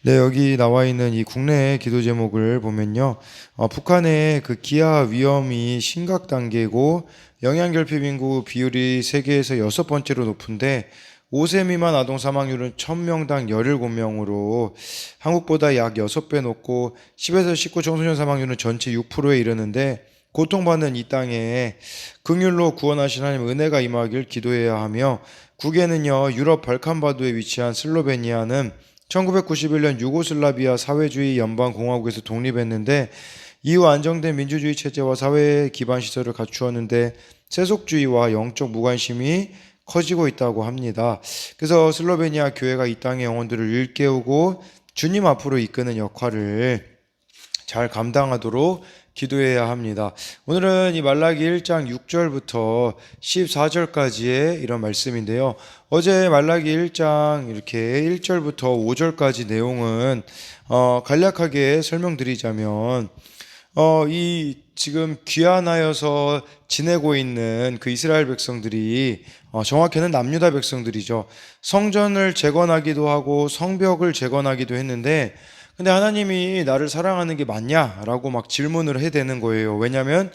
네, 여기 나와 있는 이 국내 기도 제목을 보면요. 북한의 그 기아 위험이 심각 단계고 영양결핍 인구 비율이 세계에서 6번째로 높은데 5세 미만 아동 사망률은 1000명당 17명으로 한국보다 약 6배 높고 10에서 19 청소년 사망률은 전체 6%에 이르는데 고통받는 이 땅에 긍휼로 구원하신 하나님 은혜가 임하길 기도해야 하며, 국에는요 유럽 발칸바도에 위치한 슬로베니아는 1991년 유고슬라비아 사회주의 연방공화국에서 독립했는데 이후 안정된 민주주의 체제와 사회 기반 시설을 갖추었는데 세속주의와 영적 무관심이 커지고 있다고 합니다. 그래서 슬로베니아 교회가 이 땅의 영혼들을 일깨우고 주님 앞으로 이끄는 역할을 잘 감당하도록 기도해야 합니다. 오늘은 이 말라기 1장 6절부터 14절까지의 이런 말씀인데요. 어제 말라기 1장 이렇게 1절부터 5절까지 내용은 간략하게 설명드리자면 이 지금 귀환하여서 지내고 있는 그 이스라엘 백성들이 정확히는 남유다 백성들이죠. 성전을 재건하기도 하고 성벽을 재건하기도 했는데, 근데 하나님이 나를 사랑하는 게 맞냐라고 막 질문을 해야 되는 거예요. 왜냐하면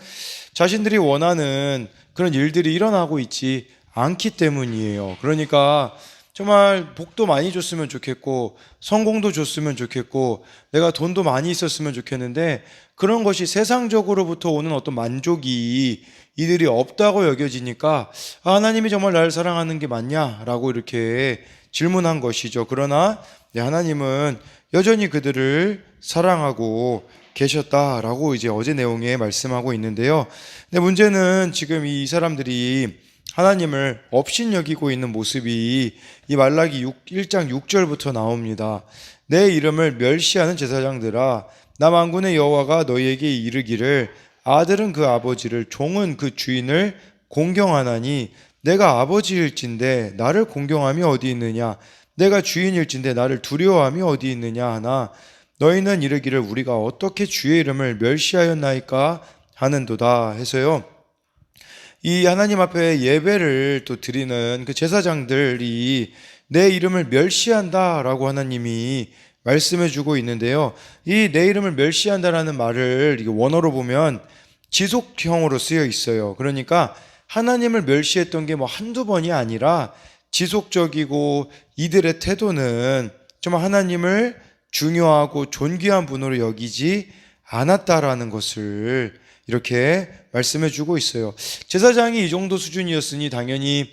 자신들이 원하는 그런 일들이 일어나고 있지 않기 때문이에요. 그러니까 정말 복도 많이 줬으면 좋겠고 성공도 줬으면 좋겠고 내가 돈도 많이 있었으면 좋겠는데, 그런 것이 세상적으로부터 오는 어떤 만족이 이들이 없다고 여겨지니까 하나님이 정말 나를 사랑하는 게 맞냐라고 이렇게 질문한 것이죠. 그러나 하나님은 여전히 그들을 사랑하고 계셨다라고 이제 어제 내용에 말씀하고 있는데요. 근데 문제는 지금 이 사람들이 하나님을 업신여기고 있는 모습이 이 말라기 1장 6절부터 나옵니다. 내 이름을 멸시하는 제사장들아, 나 만군의 여호와가 너희에게 이르기를 아들은 그 아버지를 종은 그 주인을 공경하나니 내가 아버지일진데 나를 공경함이 어디 있느냐, 내가 주인일진데 나를 두려워함이 어디 있느냐 하나, 너희는 이르기를 우리가 어떻게 주의 이름을 멸시하였나이까 하는도다 해서요. 이 하나님 앞에 예배를 또 드리는 그 제사장들이 내 이름을 멸시한다라고 하나님이 말씀해 주고 있는데요. 이 내 이름을 멸시한다라는 말을 원어로 보면 지속형으로 쓰여 있어요. 그러니까 하나님을 멸시했던 게 뭐 한두 번이 아니라 지속적이고 이들의 태도는 정말 하나님을 중요하고 존귀한 분으로 여기지 않았다라는 것을 이렇게 말씀해 주고 있어요. 제사장이 이 정도 수준이었으니 당연히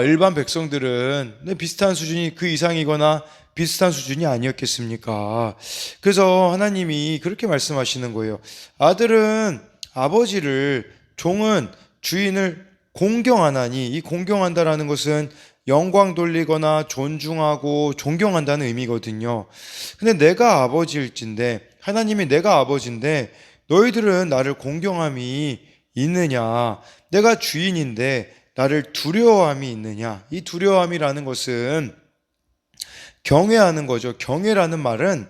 일반 백성들은 비슷한 수준이 그 이상이거나 비슷한 수준이 아니었겠습니까? 그래서 하나님이 그렇게 말씀하시는 거예요. 아들은 아버지를, 종은 주인을 공경하나니, 이 공경한다라는 것은 영광 돌리거나 존중하고 존경한다는 의미거든요. 근데 내가 아버지일진데, 하나님이 내가 아버지인데 너희들은 나를 공경함이 있느냐, 내가 주인인데 나를 두려워함이 있느냐. 이 두려워함이라는 것은 경외하는 거죠. 경외라는 말은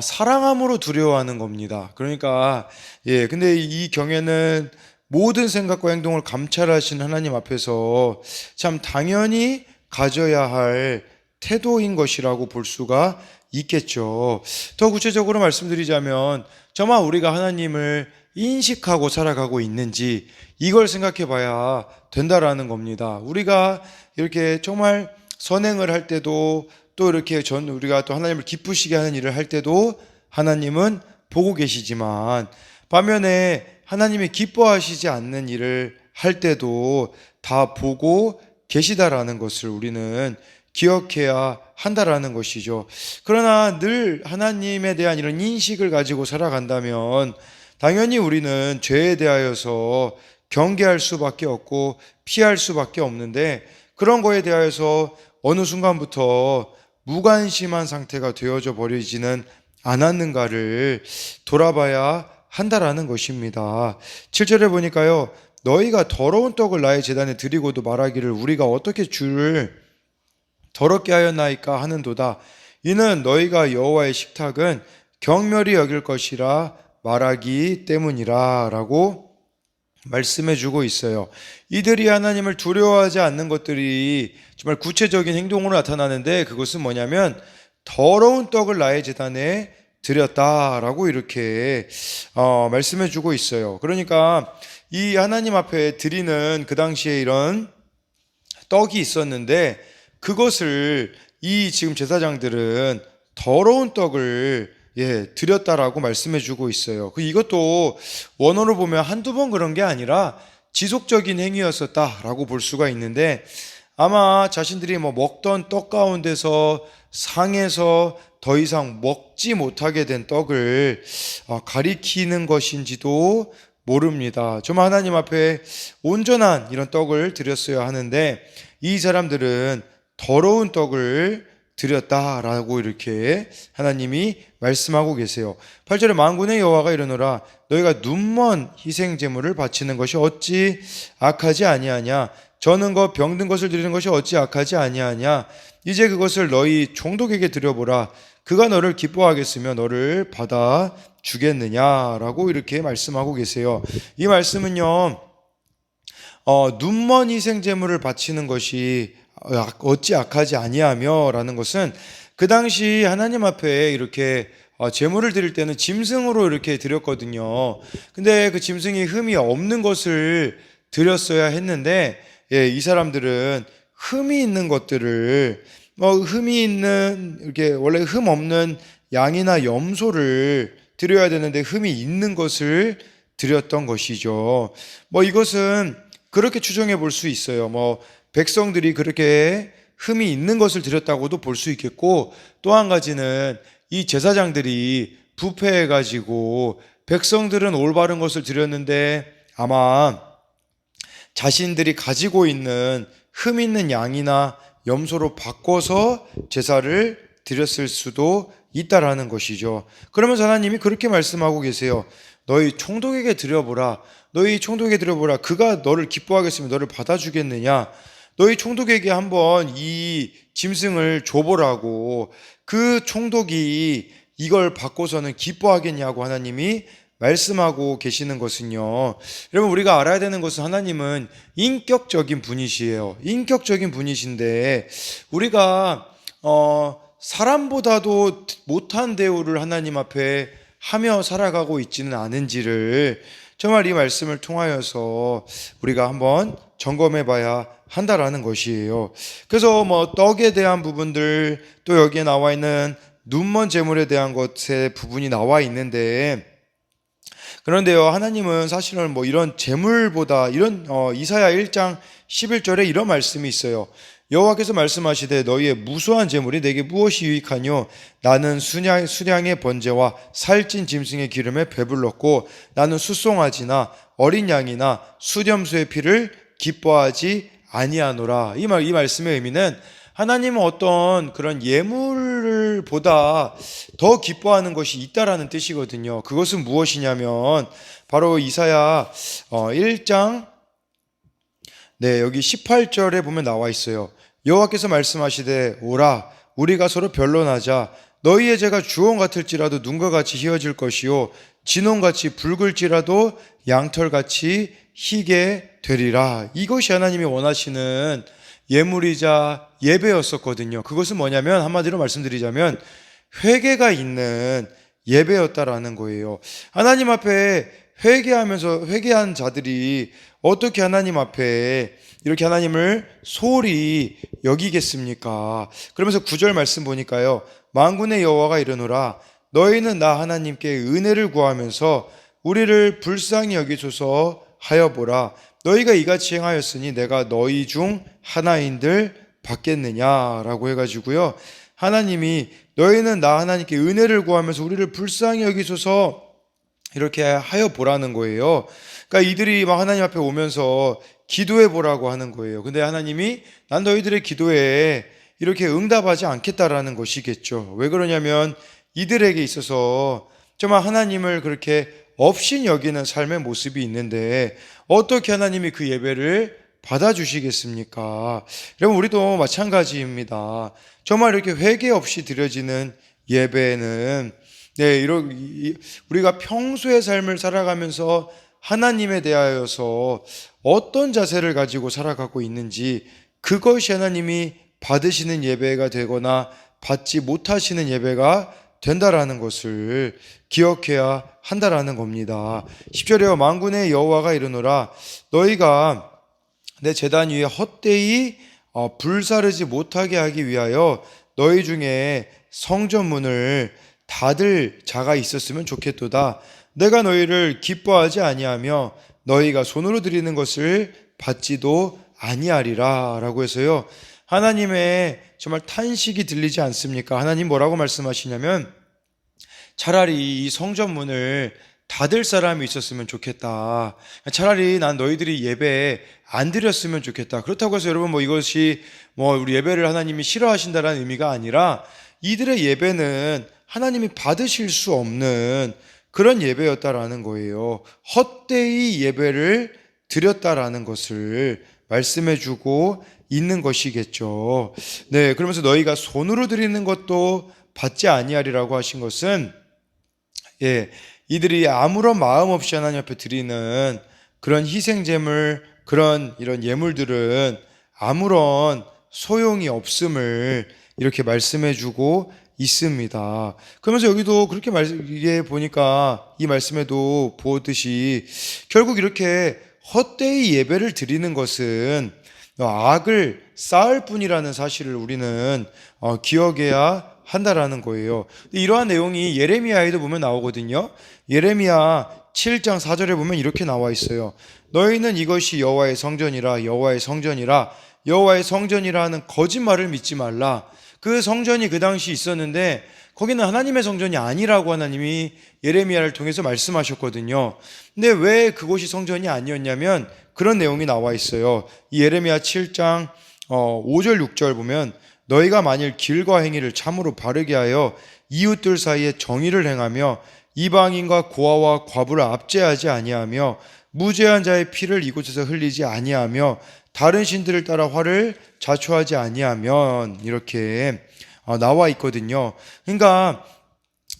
사랑함으로 두려워하는 겁니다. 그러니까 근데 이 경외는 모든 생각과 행동을 감찰하신 하나님 앞에서 참 당연히 가져야 할 태도인 것이라고 볼 수가 있겠죠. 더 구체적으로 말씀드리자면 정말 우리가 하나님을 인식하고 살아가고 있는지 이걸 생각해 봐야 된다라는 겁니다. 우리가 이렇게 정말 선행을 할 때도, 또 이렇게 우리가 또 하나님을 기쁘시게 하는 일을 할 때도 하나님은 보고 계시지만, 반면에 하나님이 기뻐하시지 않는 일을 할 때도 다 보고 계시다라는 것을 우리는 기억해야 한다라는 것이죠. 그러나 늘 하나님에 대한 이런 인식을 가지고 살아간다면 당연히 우리는 죄에 대하여서 경계할 수밖에 없고 피할 수밖에 없는데, 그런 거에 대하여서 어느 순간부터 무관심한 상태가 되어져 버리지는 않았는가를 돌아봐야 한다라는 것입니다. 7절에 보니까요, 너희가 더러운 떡을 나의 제단에 드리고도 말하기를 우리가 어떻게 주를 더럽게 하였나이까 하는도다. 이는 너희가 여호와의 식탁은 경멸히 여길 것이라 말하기 때문이라 라고 말씀해 주고 있어요. 이들이 하나님을 두려워하지 않는 것들이 정말 구체적인 행동으로 나타나는데, 그것은 뭐냐면 더러운 떡을 나의 제단에 드렸다라고 이렇게 말씀해 주고 있어요. 그러니까 이 하나님 앞에 드리는 그 당시에 이런 떡이 있었는데 그것을 이 지금 제사장들은 더러운 떡을 드렸다라고 말씀해 주고 있어요. 이것도 원어로 보면 한두 번 그런 게 아니라 지속적인 행위였었다라고 볼 수가 있는데 아마 자신들이 먹던 떡 가운데서 상해서 더 이상 먹지 못하게 된 떡을 가리키는 것인지도 모릅니다. 정말 하나님 앞에 온전한 이런 떡을 드렸어야 하는데 이 사람들은 더러운 떡을 드렸다라고 이렇게 하나님이 말씀하고 계세요. 8절에 만군의 여호와가 이르노라 너희가 눈먼 희생 제물을 바치는 것이 어찌 악하지 아니하냐 저는 것 병든 것을 드리는 것이 어찌 악하지 아니하냐 이제 그것을 너희 총독에게 드려보라 그가 너를 기뻐하겠으며 너를 받아 주겠느냐라고 이렇게 말씀하고 계세요. 이 말씀은요 눈먼 희생 제물을 바치는 것이 어찌 악하지 아니하며 라는 것은 그 당시 하나님 앞에 이렇게 제물을 드릴 때는 짐승으로 이렇게 드렸거든요. 근데 그 짐승이 흠이 없는 것을 드렸어야 했는데 이 사람들은 흠이 있는 것들을 흠이 있는 이렇게 원래 흠 없는 양이나 염소를 드려야 되는데 흠이 있는 것을 드렸던 것이죠. 이것은 그렇게 추정해 볼 수 있어요. 백성들이 그렇게 흠이 있는 것을 드렸다고도 볼 수 있겠고 또 한 가지는 이 제사장들이 부패해 가지고 백성들은 올바른 것을 드렸는데 아마 자신들이 가지고 있는 흠 있는 양이나 염소로 바꿔서 제사를 드렸을 수도 있다라는 것이죠. 그러면서 하나님이 그렇게 말씀하고 계세요. 너희 총독에게 드려보라. 너희 총독에게 드려보라. 그가 너를 기뻐하겠으면 너를 받아주겠느냐. 너희 총독에게 한번 이 짐승을 줘보라고. 그 총독이 이걸 받고서는 기뻐하겠냐고 하나님이 말씀하고 계시는 것은요. 여러분 우리가 알아야 되는 것은 하나님은 인격적인 분이시에요. 인격적인 분이신데 우리가 사람보다도 못한 대우를 하나님 앞에 하며 살아가고 있지는 않은지를 정말 이 말씀을 통하여서 우리가 한번 점검해 봐야 한다라는 것이에요. 그래서 떡에 대한 부분들 또 여기에 나와 있는 눈먼 제물에 대한 것의 부분이 나와 있는데 그런데요 하나님은 사실은 이런 제물보다 이런 이사야 1장 11절에 이런 말씀이 있어요. 여호와께서 말씀하시되 너희의 무수한 제물이 내게 무엇이 유익하뇨 나는 수량의 번제와 살찐 짐승의 기름에 배불렀고 나는 숫송아지나 어린 양이나 수렴수의 피를 기뻐하지 아니하노라. 이 말씀의 의미는 하나님은 어떤 그런 예물보다 더 기뻐하는 것이 있다라는 뜻이거든요. 그것은 무엇이냐면 바로 이사야 1장 여기 18절에 보면 나와 있어요. 여호와께서 말씀하시되 오라 우리가 서로 변론하자 너희의 죄가 주홍 같을지라도 눈과 같이 희어질 것이요 진홍같이 붉을지라도 양털같이 희게 되리라. 이것이 하나님이 원하시는 예물이자 예배였었거든요. 그것은 뭐냐면 한마디로 말씀드리자면 회개가 있는 예배였다라는 거예요. 하나님 앞에 회개한 자들이 어떻게 하나님 앞에 이렇게 하나님을 소홀히 여기겠습니까? 그러면서 9절 말씀 보니까요. 만군의 여호와가 이르노라 너희는 나 하나님께 은혜를 구하면서 우리를 불쌍히 여기소서 하여 보라. 너희가 이같이 행하였으니 내가 너희 중 하나인들 받겠느냐라고 해가지고요. 하나님이 너희는 나 하나님께 은혜를 구하면서 우리를 불쌍히 여기소서 이렇게 하여 보라는 거예요. 그러니까 이들이 막 하나님 앞에 오면서 기도해 보라고 하는 거예요. 근데 하나님이 난 너희들의 기도에 이렇게 응답하지 않겠다라는 것이겠죠. 왜 그러냐면 이들에게 있어서 정말 하나님을 그렇게 없인 여기는 삶의 모습이 있는데 어떻게 하나님이 그 예배를 받아주시겠습니까? 여러분 우리도 마찬가지입니다. 정말 이렇게 회개 없이 드려지는 예배는 우리가 평소의 삶을 살아가면서 하나님에 대하여서 어떤 자세를 가지고 살아가고 있는지 그것이 하나님이 받으시는 예배가 되거나 받지 못하시는 예배가 된다라는 것을 기억해야 한다라는 겁니다. 10절에 만군의 여호와가 이르노라 너희가 내 제단 위에 헛되이 불사르지 못하게 하기 위하여 너희 중에 성전문을 닫을 자가 있었으면 좋겠도다. 내가 너희를 기뻐하지 아니하며 너희가 손으로 드리는 것을 받지도 아니하리라 라고 해서요, 하나님의 정말 탄식이 들리지 않습니까? 하나님 뭐라고 말씀하시냐면 차라리 이 성전문을 닫을 사람이 있었으면 좋겠다. 차라리 난 너희들이 예배 안 드렸으면 좋겠다. 그렇다고 해서 여러분 이것이 우리 예배를 하나님이 싫어하신다라는 의미가 아니라 이들의 예배는 하나님이 받으실 수 없는 그런 예배였다라는 거예요. 헛되이 예배를 드렸다라는 것을 말씀해 주고 있는 것이겠죠. 네, 그러면서 너희가 손으로 드리는 것도 받지 아니하리라고 하신 것은 이들이 아무런 마음 없이 하나님 앞에 드리는 그런 희생제물, 이런 예물들은 아무런 소용이 없음을 이렇게 말씀해 주고 있습니다. 그러면서 여기도 그렇게 이게 보니까 이 말씀에도 보듯이 결국 이렇게 헛되이 예배를 드리는 것은 악을 쌓을 뿐이라는 사실을 우리는 기억해야 한다라는 거예요. 이러한 내용이 예레미야에도 보면 나오거든요. 예레미야 7장 4절에 보면 이렇게 나와 있어요. 너희는 이것이 여호와의 성전이라 여호와의 성전이라 여호와의 성전이라는 거짓말을 믿지 말라. 그 성전이 그 당시 있었는데 거기는 하나님의 성전이 아니라고 하나님이 예레미야를 통해서 말씀하셨거든요. 근데 왜 그곳이 성전이 아니었냐면 그런 내용이 나와 있어요. 이 예레미야 7장 5절 6절 보면 너희가 만일 길과 행위를 참으로 바르게 하여 이웃들 사이에 정의를 행하며 이방인과 고아와 과부를 압제하지 아니하며 무죄한 자의 피를 이곳에서 흘리지 아니하며 다른 신들을 따라 화를 자초하지 아니하면 이렇게 나와 있거든요. 그러니까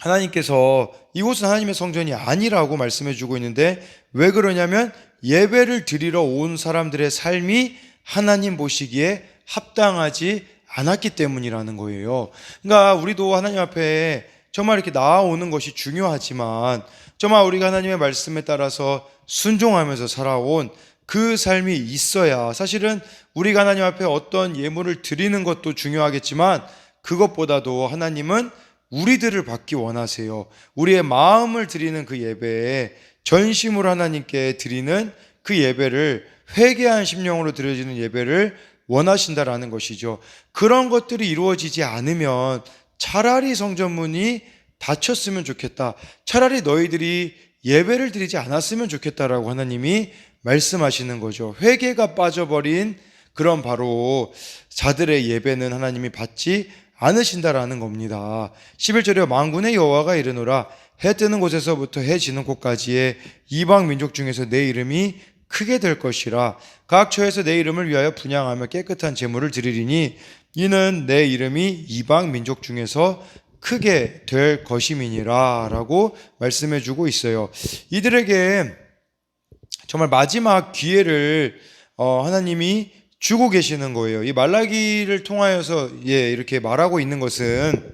하나님께서 이곳은 하나님의 성전이 아니라고 말씀해 주고 있는데 왜 그러냐면 예배를 드리러 온 사람들의 삶이 하나님 보시기에 합당하지 않았기 때문이라는 거예요. 그러니까 우리도 하나님 앞에 정말 이렇게 나아오는 것이 중요하지만 정말 우리가 하나님의 말씀에 따라서 순종하면서 살아온 그 삶이 있어야 사실은 우리가 하나님 앞에 어떤 예물을 드리는 것도 중요하겠지만 그것보다도 하나님은 우리들을 받기 원하세요. 우리의 마음을 드리는 그 예배에 전심으로 하나님께 드리는 그 예배를 회개한 심령으로 드려지는 예배를 원하신다라는 것이죠. 그런 것들이 이루어지지 않으면 차라리 성전문이 닫혔으면 좋겠다. 차라리 너희들이 예배를 드리지 않았으면 좋겠다라고 하나님이 말씀하시는 거죠. 회개가 빠져버린 그런 바로 자들의 예배는 하나님이 받지 않으신다라는 겁니다. 11절에 만군의 여호와가 이르노라 해 뜨는 곳에서부터 해 지는 곳까지의 이방 민족 중에서 내 이름이 크게 될 것이라 각 처에서 내 이름을 위하여 분향하며 깨끗한 제물을 드리리니 이는 내 이름이 이방 민족 중에서 크게 될 것임이니라 라고 말씀해 주고 있어요. 이들에게 정말 마지막 기회를 하나님이 주고 계시는 거예요. 이 말라기를 통하여서 이렇게 말하고 있는 것은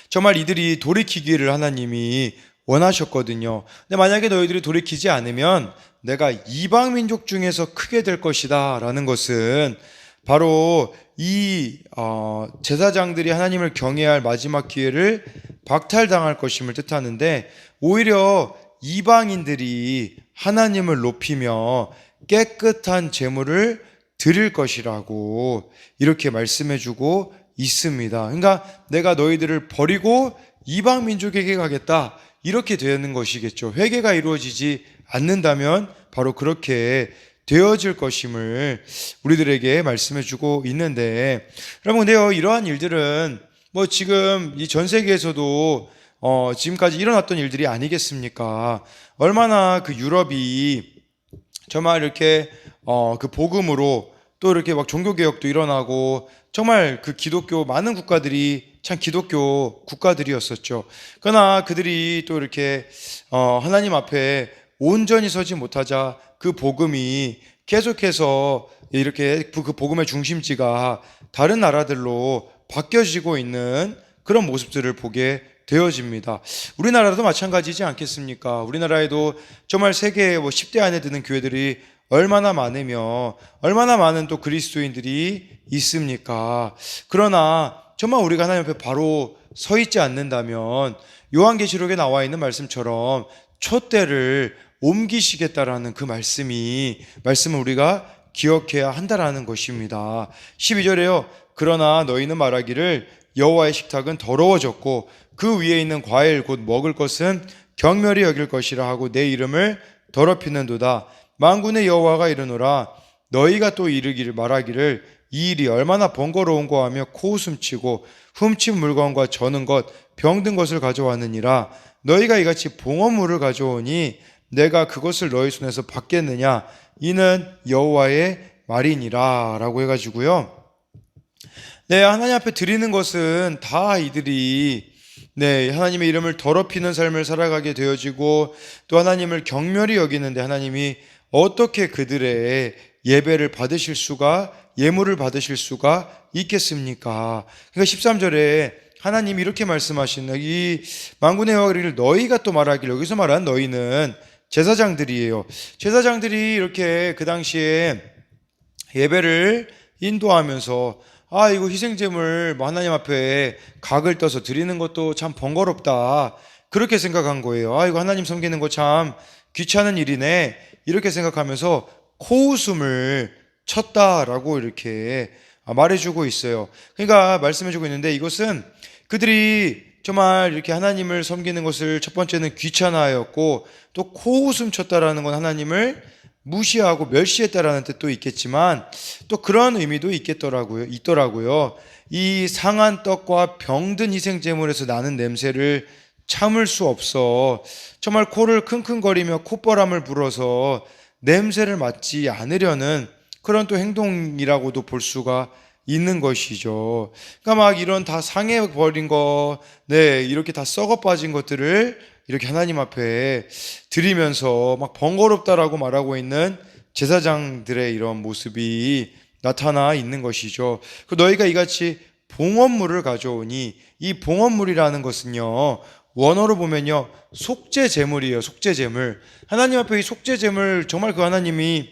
정말 이들이 돌이키기를 하나님이 원하셨거든요. 근데 만약에 너희들이 돌이키지 않으면 내가 이방 민족 중에서 크게 될 것이다 라는 것은 바로 이 제사장들이 하나님을 경외할 마지막 기회를 박탈당할 것임을 뜻하는데 오히려 이방인들이 하나님을 높이며 깨끗한 제물을 드릴 것이라고 이렇게 말씀해주고 있습니다. 그러니까 내가 너희들을 버리고 이방 민족에게 가겠다 이렇게 되는 것이겠죠. 회개가 이루어지지 않는다면 바로 그렇게 되어질 것임을 우리들에게 말씀해주고 있는데 여러분, 근데요 이러한 일들은 지금 이 전 세계에서도 지금까지 일어났던 일들이 아니겠습니까? 얼마나 그 유럽이 정말 이렇게 그 복음으로 또 이렇게 막 종교개혁도 일어나고 정말 그 기독교 많은 국가들이 참 기독교 국가들이었었죠. 그러나 그들이 또 이렇게 하나님 앞에 온전히 서지 못하자 그 복음이 계속해서 이렇게 그 복음의 중심지가 다른 나라들로 바뀌어지고 있는 그런 모습들을 보게 되어집니다. 우리나라도 마찬가지지 않겠습니까? 우리나라에도 정말 세계 10대 안에 드는 교회들이 얼마나 많으며 얼마나 많은 또 그리스도인들이 있습니까? 그러나 정말 우리가 하나님 앞에 바로 서 있지 않는다면 요한계시록에 나와 있는 말씀처럼 촛대를 옮기시겠다라는 그 말씀을 우리가 기억해야 한다라는 것입니다. 12절에요. 그러나 너희는 말하기를 여호와의 식탁은 더러워졌고 그 위에 있는 과일 곧 먹을 것은 경멸히 여길 것이라 하고 내 이름을 더럽히는도다. 만군의 여호와가 이르노라. 너희가 또 이르기를 말하기를 이 일이 얼마나 번거로운고 하며 코웃음치고 훔친 물건과 저는 것 병든 것을 가져왔느니라. 너희가 이같이 봉헌물을 가져오니 내가 그것을 너희 손에서 받겠느냐. 이는 여호와의 말이니라 라고 해가지고요. 네, 하나님 앞에 드리는 것은 다 이들이 하나님의 이름을 더럽히는 삶을 살아가게 되어지고 또 하나님을 경멸히 여기는데 하나님이 어떻게 그들의 예배를 받으실 수가, 예물을 받으실 수가 있겠습니까? 그러니까 13절에 하나님이 이렇게 말씀하시는 이 만군의 여호와를 너희가 또 말하길, 여기서 말한 너희는 제사장들이에요. 제사장들이 이렇게 그 당시에 예배를 인도하면서 이거 희생제물 하나님 앞에 각을 떠서 드리는 것도 참 번거롭다. 그렇게 생각한 거예요. 이거 하나님 섬기는 거 참 귀찮은 일이네. 이렇게 생각하면서 코웃음을 쳤다라고 이렇게 말해주고 있어요. 그러니까 말씀해주고 있는데 이것은 그들이 정말 이렇게 하나님을 섬기는 것을 첫 번째는 귀찮아하였고 또 코웃음 쳤다라는 건 하나님을 무시하고 멸시했다라는 뜻도 있겠지만 또 그런 의미도 있더라고요. 이 상한 떡과 병든 희생제물에서 나는 냄새를 참을 수 없어 정말 코를 킁킁거리며 콧바람을 불어서 냄새를 맡지 않으려는 그런 또 행동이라고도 볼 수가 있는 것이죠. 그러니까 막 이런 다 상해버린 거, 이렇게 다 썩어 빠진 것들을 이렇게 하나님 앞에 드리면서 막 번거롭다라고 말하고 있는 제사장들의 이런 모습이 나타나 있는 것이죠. 너희가 이같이 봉헌물을 가져오니 이 봉헌물이라는 것은요, 원어로 보면요, 속죄제물이에요. 속죄제물. 하나님 앞에 이 속죄제물 정말 그 하나님이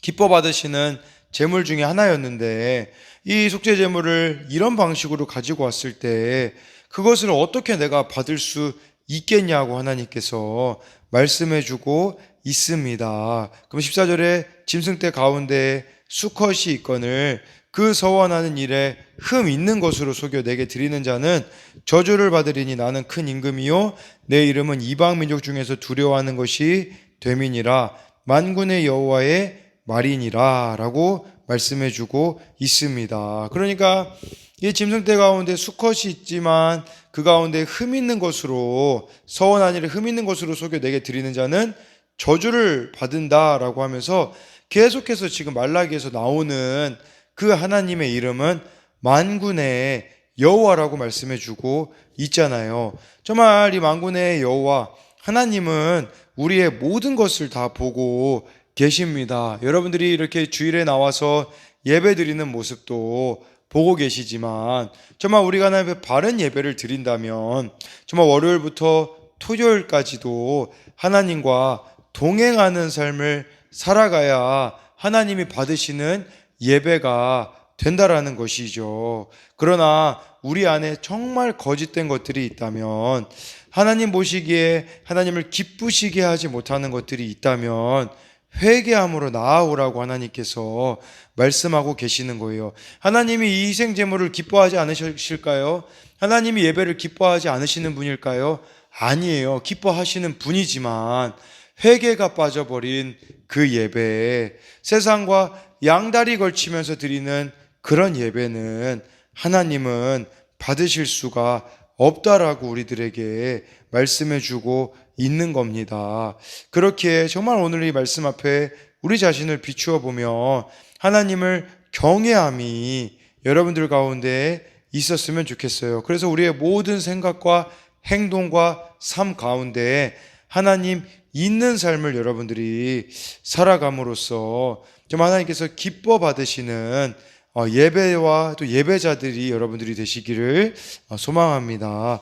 기뻐 받으시는 제물 중에 하나였는데 이 속죄제물을 이런 방식으로 가지고 왔을 때 그것을 어떻게 내가 받을 수 있겠냐고 하나님께서 말씀해주고 있습니다. 그럼 14절에 짐승떼 가운데 수컷이 있거늘 그 서원하는 일에 흠 있는 것으로 속여 내게 드리는 자는 저주를 받으리니 나는 큰 임금이요 내 이름은 이방 민족 중에서 두려워하는 것이 됨이니라. 만군의 여호와의 말이니라 라고 말씀해주고 있습니다. 그러니까 이 짐승떼 가운데 수컷이 있지만 그 가운데 흠 있는 것으로 서원한 일에 흠 있는 것으로 속여 내게 드리는 자는 저주를 받는다라고 하면서 계속해서 지금 말라기에서 나오는 그 하나님의 이름은 만군의 여호와라고 말씀해주고 있잖아요. 정말 이 만군의 여호와 하나님은 우리의 모든 것을 다 보고 계십니다. 여러분들이 이렇게 주일에 나와서 예배 드리는 모습도 보고 계시지만 정말 우리가 하나님 앞에 바른 예배를 드린다면 정말 월요일부터 토요일까지도 하나님과 동행하는 삶을 살아가야 하나님이 받으시는 예배가 된다라는 것이죠. 그러나 우리 안에 정말 거짓된 것들이 있다면 하나님 보시기에 하나님을 기쁘시게 하지 못하는 것들이 있다면 회개함으로 나아오라고 하나님께서 말씀하고 계시는 거예요. 하나님이 이 희생제물을 기뻐하지 않으실까요? 하나님이 예배를 기뻐하지 않으시는 분일까요? 아니에요. 기뻐하시는 분이지만 회개가 빠져버린 그 예배, 세상과 양다리 걸치면서 드리는 그런 예배는 하나님은 받으실 수가 없다라고 우리들에게 말씀해주고 있는 겁니다. 그렇게 정말 오늘 이 말씀 앞에 우리 자신을 비추어 보며 하나님을 경외함이 여러분들 가운데 있었으면 좋겠어요. 그래서 우리의 모든 생각과 행동과 삶 가운데 하나님 있는 삶을 여러분들이 살아감으로써 좀 하나님께서 기뻐 받으시는 예배와 또 예배자들이 여러분들이 되시기를 소망합니다.